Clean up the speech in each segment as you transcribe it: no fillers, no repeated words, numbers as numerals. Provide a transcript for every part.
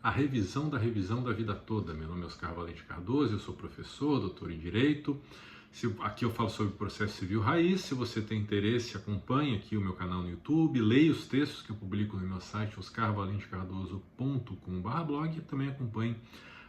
a revisão da vida toda. Meu nome é Oscar Valente Cardoso, eu sou professor, doutor em Direito. Aqui eu falo sobre processo civil raiz. Se você tem interesse, acompanhe aqui o meu canal no YouTube, leia os textos que eu publico no meu site oscarvalentecardoso.com/blog e também acompanhe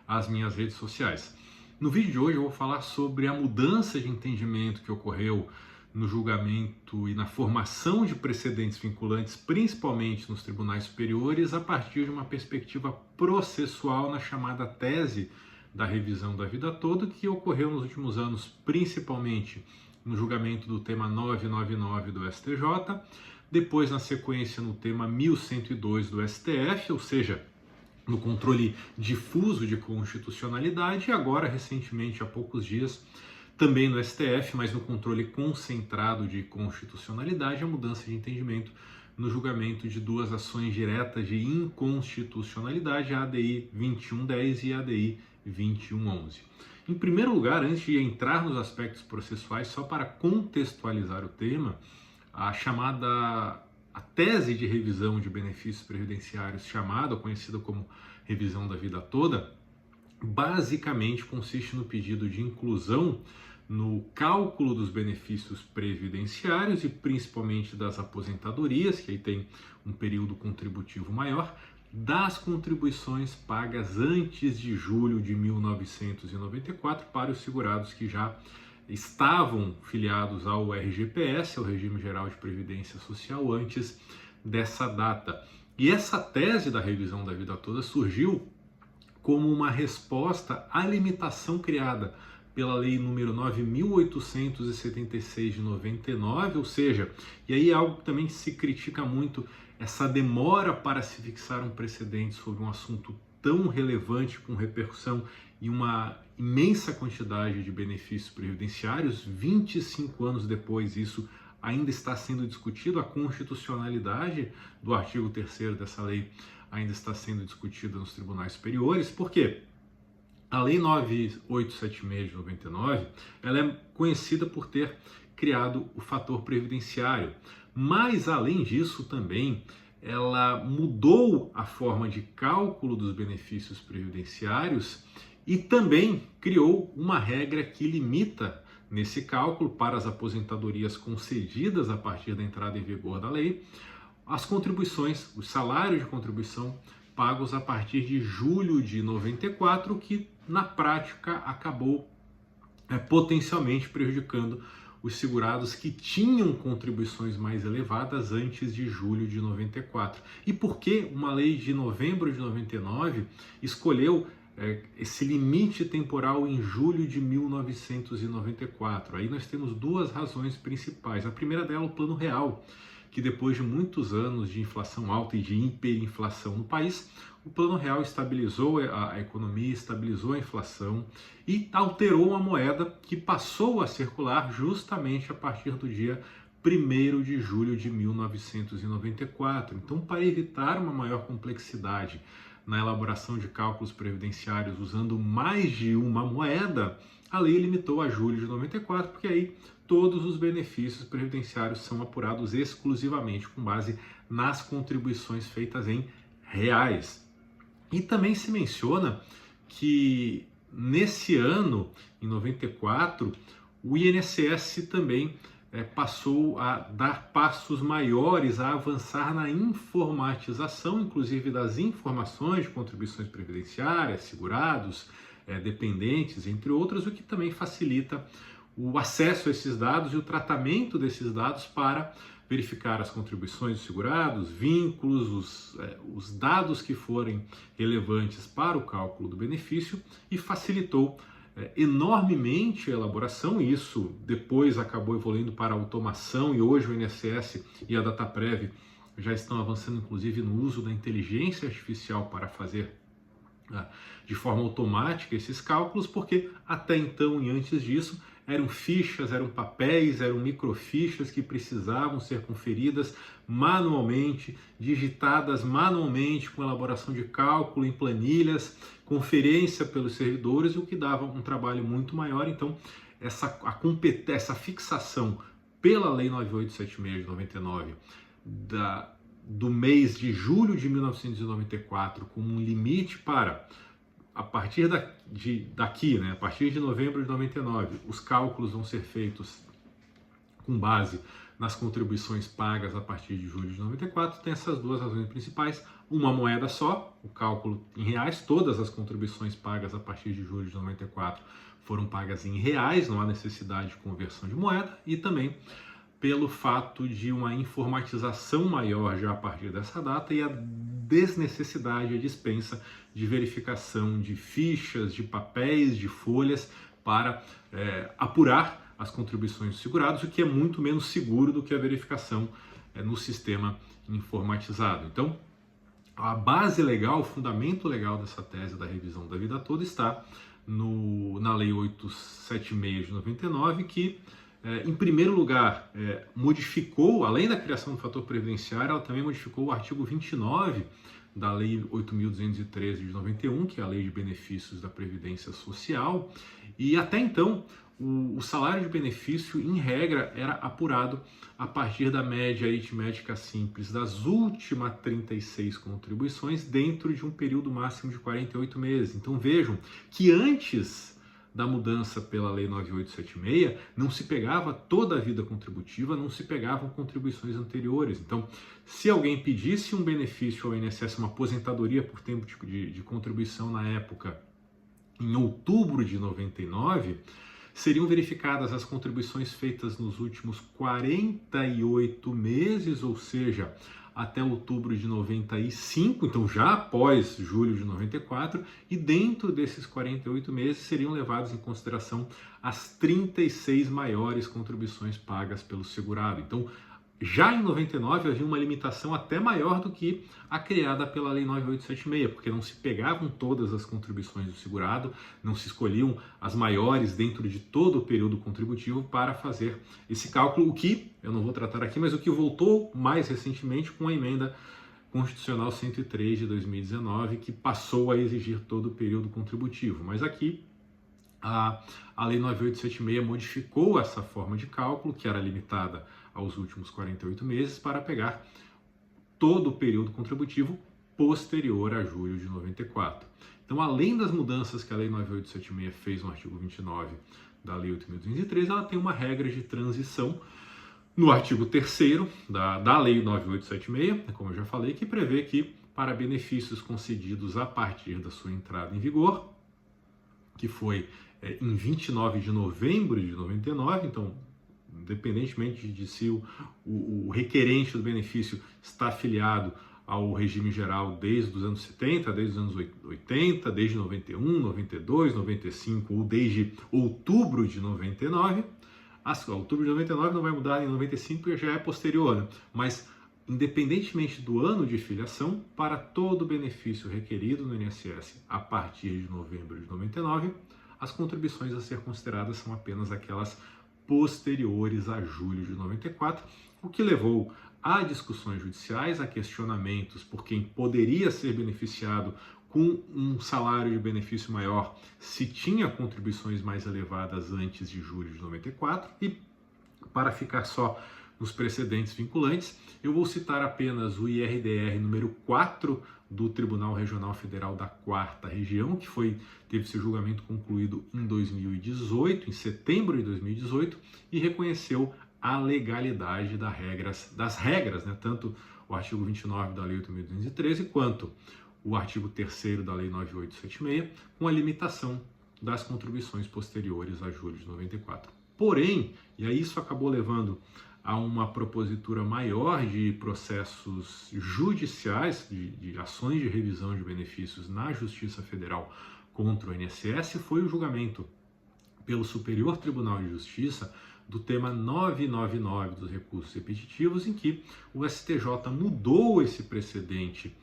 as minhas redes sociais. No vídeo de hoje eu vou falar sobre a mudança de entendimento que ocorreu no julgamento e na formação de precedentes vinculantes, principalmente nos tribunais superiores, a partir de uma perspectiva processual na chamada tese da revisão da vida toda, que ocorreu nos últimos anos, principalmente no julgamento do tema 999 do STJ, depois na sequência no tema 1102 do STF, ou seja, no controle difuso de constitucionalidade, e agora, recentemente, há poucos dias, também no STF, mas no controle concentrado de constitucionalidade, a mudança de entendimento no julgamento de duas ações diretas de inconstitucionalidade, a ADI 2110 e a ADI 2111. Em primeiro lugar, antes de entrar nos aspectos processuais, só para contextualizar o tema, a tese de revisão de benefícios previdenciários, chamada ou conhecida como revisão da vida toda, basicamente consiste no pedido de inclusão no cálculo dos benefícios previdenciários e principalmente das aposentadorias, que aí tem um período contributivo maior, das contribuições pagas antes de julho de 1994 para os segurados que já estavam filiados ao RGPS, ao Regime Geral de Previdência Social, antes dessa data. E essa tese da revisão da vida toda surgiu como uma resposta à limitação criada pela Lei número 9.876 de 99, ou seja, e aí é algo que também se critica muito, essa demora para se fixar um precedente sobre um assunto tão relevante, com repercussão e uma imensa quantidade de benefícios previdenciários. 25 anos depois, isso ainda está sendo discutido, a constitucionalidade do artigo 3º dessa lei ainda está sendo discutida nos tribunais superiores. Por quê? A Lei 9.876 de 99, ela é conhecida por ter criado o fator previdenciário, mas além disso também ela mudou a forma de cálculo dos benefícios previdenciários e também criou uma regra que limita nesse cálculo para as aposentadorias concedidas a partir da entrada em vigor da lei, as contribuições, os salários de contribuição pagos a partir de julho de 94, que na prática acabou potencialmente prejudicando os segurados que tinham contribuições mais elevadas antes de julho de 94. E por que uma lei de novembro de 99 escolheu esse limite temporal em julho de 1994? Aí nós temos duas razões principais. A primeira dela, o Plano Real, que depois de muitos anos de inflação alta e de hiperinflação no país, o Plano Real estabilizou a economia, estabilizou a inflação e alterou uma moeda que passou a circular justamente a partir do dia 1º de julho de 1994. Então, para evitar uma maior complexidade na elaboração de cálculos previdenciários usando mais de uma moeda, a lei limitou a julho de 94, porque aí todos os benefícios previdenciários são apurados exclusivamente com base nas contribuições feitas em reais. E também se menciona que nesse ano, em 94, o INSS também passou a dar passos maiores, a avançar na informatização, inclusive das informações de contribuições previdenciárias, segurados, dependentes, entre outros, o que também facilita o acesso a esses dados e o tratamento desses dados para verificar as contribuições dos segurados, vínculos, os dados que forem relevantes para o cálculo do benefício, e facilitou enormemente a elaboração. Isso depois acabou evoluindo para a automação, e hoje o INSS e a Dataprev já estão avançando inclusive no uso da inteligência artificial para fazer de forma automática esses cálculos, porque até então e antes disso eram fichas, eram papéis, eram microfichas que precisavam ser conferidas manualmente, digitadas manualmente, com elaboração de cálculo em planilhas, conferência pelos servidores, o que dava um trabalho muito maior. Então, essa fixação pela Lei 9.876 de 99 do mês de julho de 1994 como um limite para, a partir daqui, né, a partir de novembro de 99, os cálculos vão ser feitos com base nas contribuições pagas a partir de julho de 94, tem essas duas razões principais. Uma moeda só, o cálculo em reais, todas as contribuições pagas a partir de julho de 94 foram pagas em reais, não há necessidade de conversão de moeda, e também pelo fato de uma informatização maior já a partir dessa data e a desnecessidade, a dispensa de verificação de fichas, de papéis, de folhas para apurar as contribuições dos segurados, o que é muito menos seguro do que a verificação no sistema informatizado. Então, a base legal, o fundamento legal dessa tese da revisão da vida toda está na Lei 876 de 99, que, em primeiro lugar, modificou, além da criação do fator previdenciário, ela também modificou o artigo 29 da Lei 8.213 de 91, que é a Lei de Benefícios da Previdência Social, e até então o salário de benefício, em regra, era apurado a partir da média aritmética simples das últimas 36 contribuições dentro de um período máximo de 48 meses. Então vejam que antes da mudança pela Lei 9876, não se pegava toda a vida contributiva, não se pegavam contribuições anteriores. Então, se alguém pedisse um benefício ao INSS, uma aposentadoria por tempo de contribuição na época, em outubro de 99, seriam verificadas as contribuições feitas nos últimos 48 meses, ou seja, até outubro de 95, então já após julho de 94, e dentro desses 48 meses seriam levados em consideração as 36 maiores contribuições pagas pelo segurado. Então, já em 99 havia uma limitação até maior do que a criada pela Lei 9876, porque não se pegavam todas as contribuições do segurado, não se escolhiam as maiores dentro de todo o período contributivo para fazer esse cálculo, o que, eu não vou tratar aqui, mas o que voltou mais recentemente com a emenda constitucional 103 de 2019, que passou a exigir todo o período contributivo. Mas aqui a Lei 9876 modificou essa forma de cálculo, que era limitada aos últimos 48 meses, para pegar todo o período contributivo posterior a julho de 94. Então, além das mudanças que a Lei 9876 fez no artigo 29 da Lei 8.213, ela tem uma regra de transição no artigo 3º da Lei 9876, como eu já falei, que prevê que para benefícios concedidos a partir da sua entrada em vigor, que foi em 29 de novembro de 99, então, independentemente de se o requerente do benefício está afiliado ao regime geral desde os anos 70, desde os anos 80, desde 91, 92, 95 ou desde outubro de 99, outubro de 99 não vai mudar em 95 porque já é posterior, né? Mas independentemente do ano de filiação, para todo benefício requerido no INSS a partir de novembro de 99, as contribuições a ser consideradas são apenas aquelas posteriores a julho de 94, o que levou a discussões judiciais, a questionamentos por quem poderia ser beneficiado com um salário de benefício maior se tinha contribuições mais elevadas antes de julho de 94, e para ficar só nos precedentes vinculantes, eu vou citar apenas o IRDR número 4 do Tribunal Regional Federal da 4ª Região, que teve seu julgamento concluído em 2018, em setembro de 2018, e reconheceu a legalidade das regras, né, tanto o artigo 29 da Lei 8.213 quanto o artigo 3º da Lei 9876, com a limitação das contribuições posteriores a julho de 94. Porém, e aí isso acabou levando a uma propositura maior de processos judiciais, de ações de revisão de benefícios na Justiça Federal contra o INSS, foi o julgamento pelo Superior Tribunal de Justiça do tema 999 dos recursos repetitivos, em que o STJ mudou esse precedente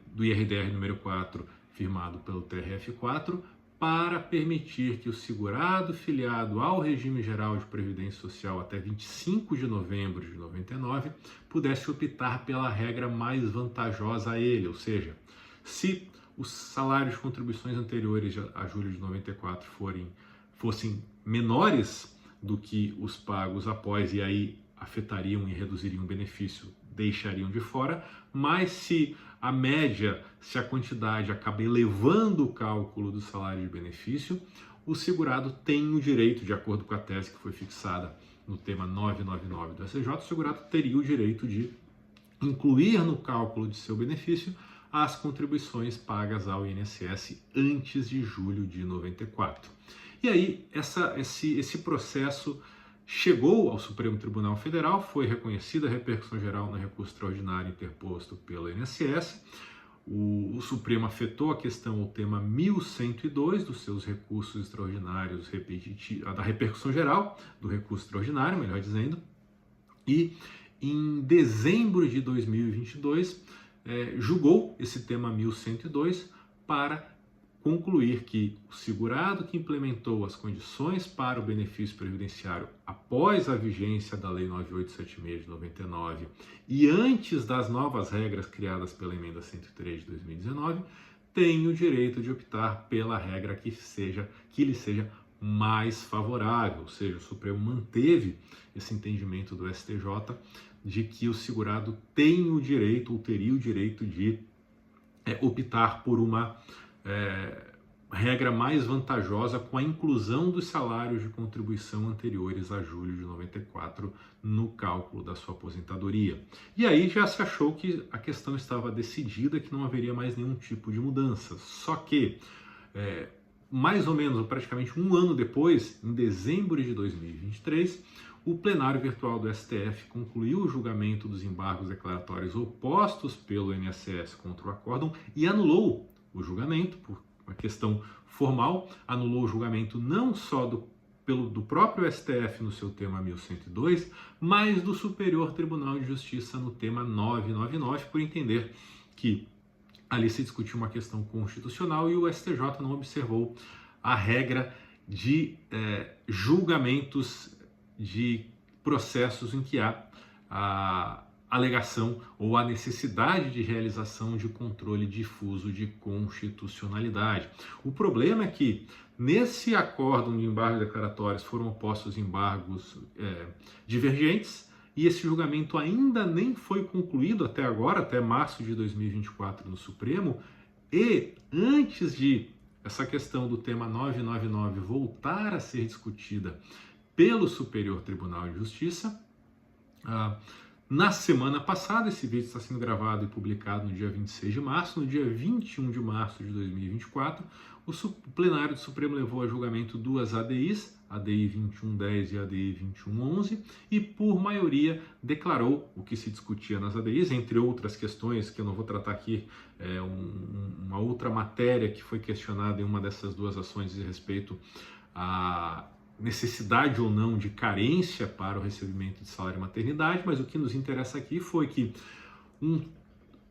do IRDR número 4, firmado pelo TRF4, para permitir que o segurado filiado ao regime geral de previdência social até 25 de novembro de 99 pudesse optar pela regra mais vantajosa a ele, ou seja, se os salários de contribuições anteriores a julho de 94 fossem menores do que os pagos após, e aí afetariam e reduziriam o benefício deixariam de fora, mas se a média, se a quantidade acaba elevando o cálculo do salário de benefício, o segurado tem o direito, de acordo com a tese que foi fixada no tema 999 do STJ, o segurado teria o direito de incluir no cálculo de seu benefício as contribuições pagas ao INSS antes de julho de 94. E aí, esse processo chegou ao Supremo Tribunal Federal, foi reconhecida a repercussão geral no recurso extraordinário interposto pelo INSS. O Supremo afetou a questão ao tema 1102 dos seus recursos extraordinários da repercussão geral do recurso extraordinário, melhor dizendo, e em dezembro de 2022 julgou esse tema 1102 para concluir que o segurado que implementou as condições para o benefício previdenciário após a vigência da Lei 9876 de 99 e antes das novas regras criadas pela Emenda 103 de 2019, tem o direito de optar pela regra que lhe seja mais favorável, ou seja, o Supremo manteve esse entendimento do STJ de que o segurado tem o direito ou teria o direito de optar por uma regra mais vantajosa com a inclusão dos salários de contribuição anteriores a julho de 94 no cálculo da sua aposentadoria. E aí já se achou que a questão estava decidida, que não haveria mais nenhum tipo de mudança. Só que, mais ou menos, ou praticamente um ano depois, em dezembro de 2023, o plenário virtual do STF concluiu o julgamento dos embargos declaratórios opostos pelo INSS contra o acórdão e anulou o julgamento, por uma questão formal, anulou o julgamento não só do próprio STF no seu tema 1102, mas do Superior Tribunal de Justiça no tema 999, por entender que ali se discutiu uma questão constitucional e o STJ não observou a regra de julgamentos de processos em que há a alegação ou a necessidade de realização de controle difuso de constitucionalidade. O problema é que nesse acórdão de embargos declaratórios foram opostos embargos divergentes e esse julgamento ainda nem foi concluído até agora, até março de 2024 no Supremo, e antes de essa questão do tema 999 voltar a ser discutida pelo Superior Tribunal de Justiça, na semana passada, esse vídeo está sendo gravado e publicado no dia 26 de março, no dia 21 de março de 2024, o plenário do Supremo levou a julgamento duas ADIs, ADI 2110 e ADI 2111, e por maioria declarou o que se discutia nas ADIs, entre outras questões que eu não vou tratar aqui, uma outra matéria que foi questionada em uma dessas duas ações diz respeito a necessidade ou não de carência para o recebimento de salário e maternidade, mas o que nos interessa aqui foi que um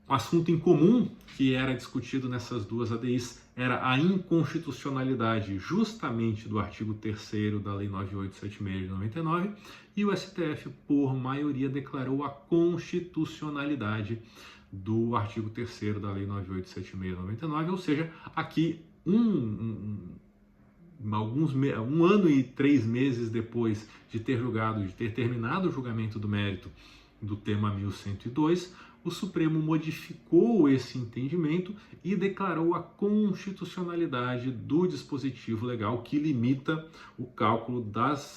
assunto em comum que era discutido nessas duas ADIs era a inconstitucionalidade justamente do artigo 3º da Lei 9876 de 99 e o STF, por maioria, declarou a constitucionalidade do artigo 3º da Lei 9876 de 99, ou seja, aqui um ano e 3 meses depois de ter terminado o julgamento do mérito do tema 1102, o Supremo modificou esse entendimento e declarou a constitucionalidade do dispositivo legal que limita o cálculo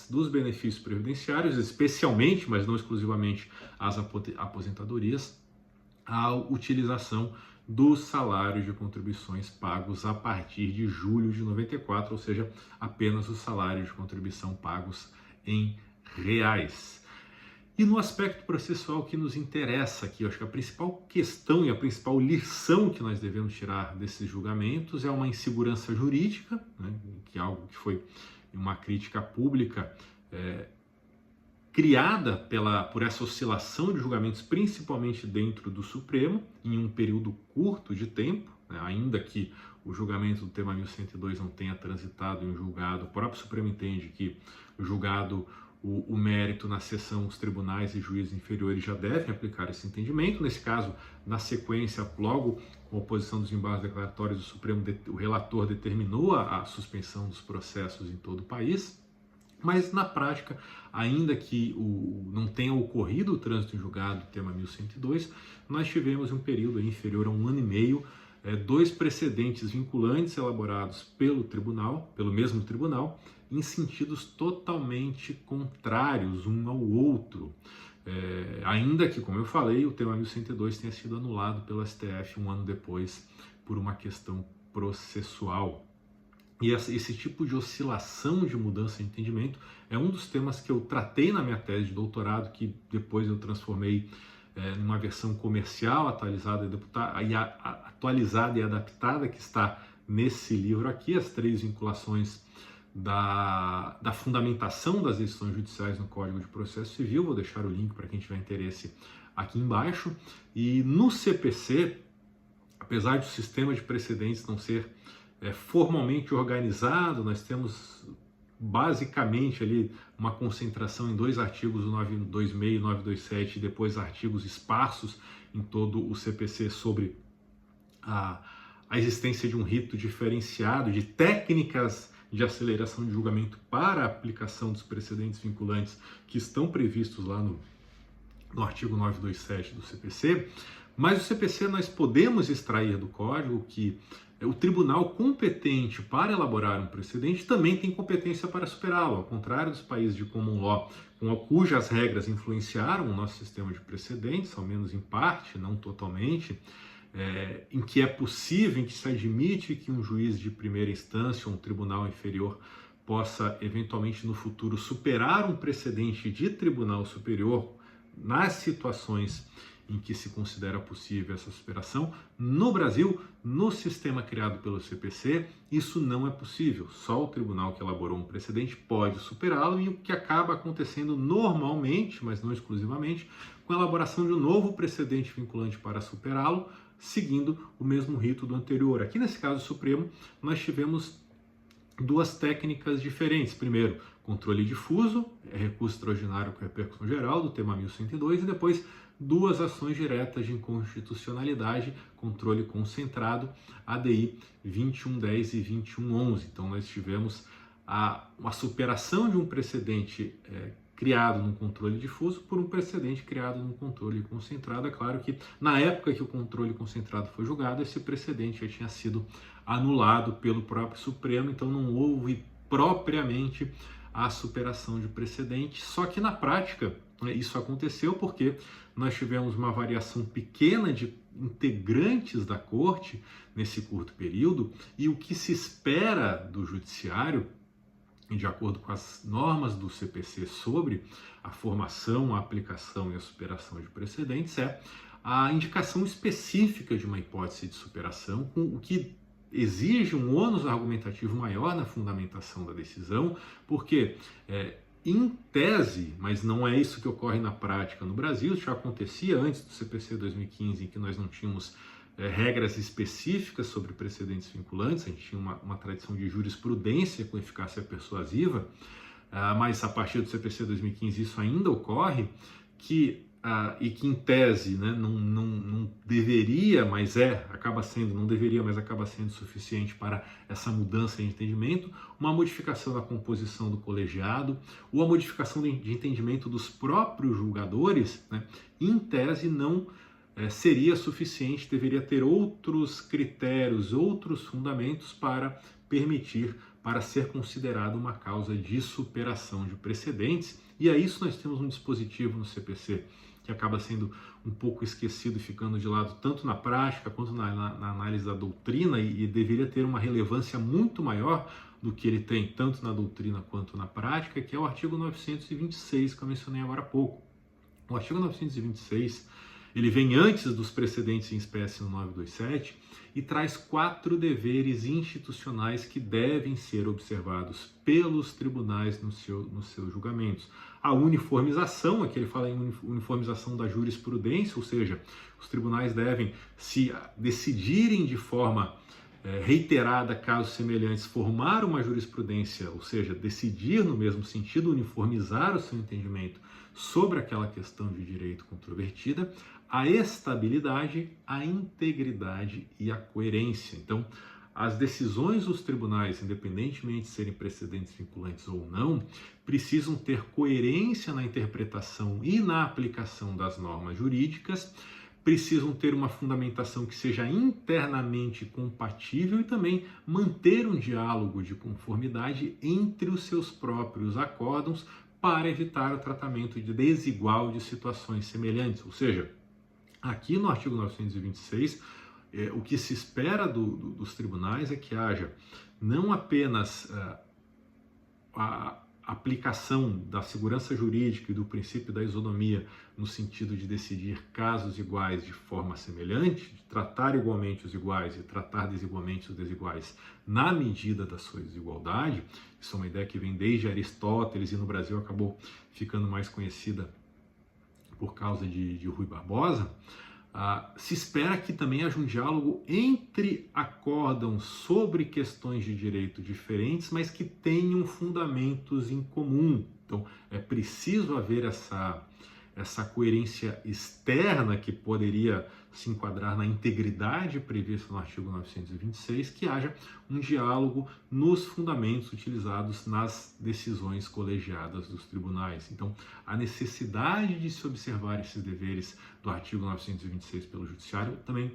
dos benefícios previdenciários, especialmente, mas não exclusivamente, as aposentadorias, à utilização dos salários de contribuições pagos a partir de julho de 94, ou seja, apenas os salários de contribuição pagos em reais. E no aspecto processual que nos interessa aqui, eu acho que a principal questão e a principal lição que nós devemos tirar desses julgamentos é uma insegurança jurídica, né, que é algo que foi uma crítica pública criada por essa oscilação de julgamentos, principalmente dentro do Supremo, em um período curto de tempo, né, ainda que o julgamento do tema 1102 não tenha transitado em julgado, o próprio Supremo entende que o julgado, o mérito na seção, os tribunais e juízes inferiores já devem aplicar esse entendimento. Nesse caso, na sequência, logo com a oposição dos embargos declaratórios, o relator determinou a suspensão dos processos em todo o país. Mas na prática, ainda que não tenha ocorrido o trânsito em julgado do tema 1102, nós tivemos um período inferior a 1 ano e meio, 2 precedentes vinculantes elaborados pelo tribunal, pelo mesmo tribunal, em sentidos totalmente contrários um ao outro. Ainda que, como eu falei, o tema 1102 tenha sido anulado pelo STF 1 ano depois por uma questão processual. E esse tipo de oscilação de mudança de entendimento é um dos temas que eu tratei na minha tese de doutorado, que depois eu transformei numa versão comercial atualizada e adaptada, que está nesse livro aqui, as 3 vinculações da fundamentação das decisões judiciais no Código de Processo Civil. Vou deixar o link para quem tiver interesse aqui embaixo. E no CPC, apesar do sistema de precedentes não ser formalmente organizado, nós temos basicamente ali uma concentração em 2 artigos, o 926 e 927, e depois artigos esparsos em todo o CPC sobre a existência de um rito diferenciado, de técnicas de aceleração de julgamento para a aplicação dos precedentes vinculantes que estão previstos lá no artigo 927 do CPC. Mas o CPC nós podemos extrair do Código que o tribunal competente para elaborar um precedente também tem competência para superá-lo, ao contrário dos países de common law, cujas regras influenciaram o nosso sistema de precedentes, ao menos em parte, não totalmente, em que é possível, em que se admite que um juiz de primeira instância ou um tribunal inferior possa, eventualmente no futuro, superar um precedente de tribunal superior nas situações em que se considera possível essa superação. No Brasil, no sistema criado pelo CPC, isso não é possível. Só o tribunal que elaborou um precedente pode superá-lo, e o que acaba acontecendo normalmente, mas não exclusivamente, com a elaboração de um novo precedente vinculante para superá-lo, seguindo o mesmo rito do anterior. Aqui nesse caso supremo, nós tivemos 2 técnicas diferentes. Primeiro, controle difuso, recurso extraordinário com repercussão geral do tema 1102, e depois 2 ações diretas de inconstitucionalidade, controle concentrado, ADI 2110 e 2111. Então nós tivemos uma superação de um precedente criado num controle difuso por um precedente criado num controle concentrado. É claro que na época que o controle concentrado foi julgado, esse precedente já tinha sido anulado pelo próprio Supremo, então não houve propriamente a superação de precedente. Só que na prática isso aconteceu porque nós tivemos uma variação pequena de integrantes da Corte nesse curto período, e o que se espera do Judiciário, de acordo com as normas do CPC sobre a formação, a aplicação e a superação de precedentes, é a indicação específica de uma hipótese de superação, o que exige um ônus argumentativo maior na fundamentação da decisão, porque em tese, mas não é isso que ocorre na prática no Brasil, isso já acontecia antes do CPC 2015, em que nós não tínhamos regras específicas sobre precedentes vinculantes, a gente tinha uma tradição de jurisprudência com eficácia persuasiva, mas a partir do CPC 2015 isso ainda ocorre, e que em tese, né, não deveria, mas acaba sendo, não deveria, mas acaba sendo suficiente para essa mudança de entendimento, uma modificação da composição do colegiado, ou a modificação de entendimento dos próprios julgadores, né, em tese não seria suficiente, deveria ter outros critérios, outros fundamentos para permitir, para ser considerado uma causa de superação de precedentes. E a isso nós temos um dispositivo no CPC que acaba sendo um pouco esquecido e ficando de lado tanto na prática quanto na análise da doutrina, e deveria ter uma relevância muito maior do que ele tem, tanto na doutrina quanto na prática, que é o artigo 926, que eu mencionei agora há pouco. O artigo 926, ele vem antes dos precedentes em espécie no 927 e traz 4 deveres institucionais que devem ser observados pelos tribunais nos seus julgamentos. A uniformização, aqui ele fala em uniformização da jurisprudência, ou seja, os tribunais devem, se decidirem de forma reiterada casos semelhantes, formar uma jurisprudência, ou seja, decidir no mesmo sentido, uniformizar o seu entendimento sobre aquela questão de direito controvertida, a estabilidade, a integridade e a coerência. Então, as decisões dos tribunais, independentemente de serem precedentes vinculantes ou não, precisam ter coerência na interpretação e na aplicação das normas jurídicas, precisam ter uma fundamentação que seja internamente compatível e também manter um diálogo de conformidade entre os seus próprios acórdãos para evitar o tratamento desigual de situações semelhantes. Ou seja, aqui no artigo 926, o que se espera dos tribunais é que haja não apenas a aplicação da segurança jurídica e do princípio da isonomia no sentido de decidir casos iguais de forma semelhante, de tratar igualmente os iguais e tratar desigualmente os desiguais na medida da sua desigualdade. Isso é uma ideia que vem desde Aristóteles e no Brasil acabou ficando mais conhecida por causa de Rui Barbosa. Se espera que também haja um diálogo entre acórdãos sobre questões de direito diferentes, mas que tenham fundamentos em comum. Então, é preciso haver essa coerência externa que poderia se enquadrar na integridade prevista no artigo 926, que haja um diálogo nos fundamentos utilizados nas decisões colegiadas dos tribunais. Então, a necessidade de se observar esses deveres do artigo 926 pelo Judiciário também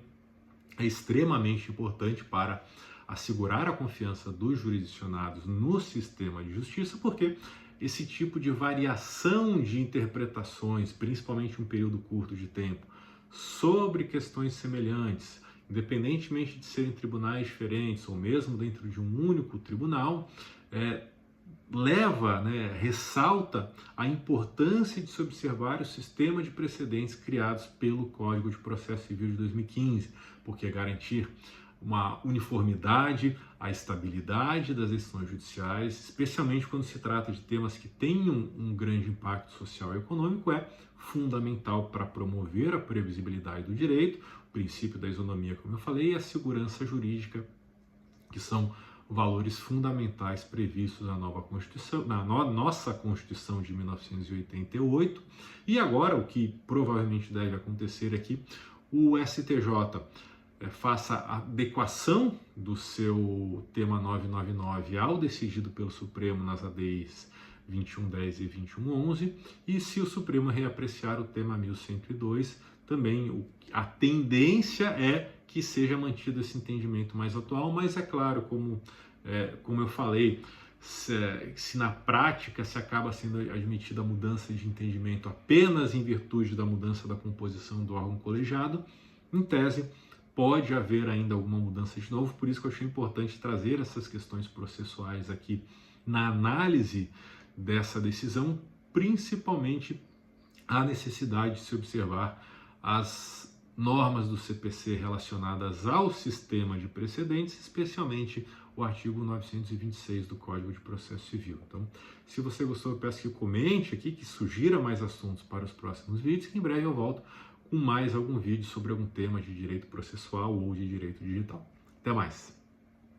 é extremamente importante para assegurar a confiança dos jurisdicionados no sistema de justiça, porque esse tipo de variação de interpretações, principalmente em um período curto de tempo, sobre questões semelhantes, independentemente de serem tribunais diferentes ou mesmo dentro de um único tribunal, ressalta a importância de se observar o sistema de precedentes criados pelo Código de Processo Civil de 2015, porque garantir uma uniformidade, a estabilidade das decisões judiciais, especialmente quando se trata de temas que tenham um grande impacto social e econômico, é fundamental para promover a previsibilidade do direito, o princípio da isonomia, como eu falei, e a segurança jurídica, que são valores fundamentais previstos na nova Constituição, na nossa Constituição de 1988. E agora, o que provavelmente deve acontecer aqui, o STJ faça a adequação do seu tema 999 ao decidido pelo Supremo nas ADIs 2110 e 2111, e se o Supremo reapreciar o tema 1102, também a tendência é que seja mantido esse entendimento mais atual, mas é claro, como eu falei, se na prática se acaba sendo admitida a mudança de entendimento apenas em virtude da mudança da composição do órgão colegiado, em tese, pode haver ainda alguma mudança de novo, por isso que eu achei importante trazer essas questões processuais aqui na análise dessa decisão, principalmente a necessidade de se observar as normas do CPC relacionadas ao sistema de precedentes, especialmente o artigo 926 do Código de Processo Civil. Então, se você gostou, eu peço que comente aqui, que sugira mais assuntos para os próximos vídeos, que em breve eu volto com mais algum vídeo sobre algum tema de direito processual ou de direito digital. Até mais!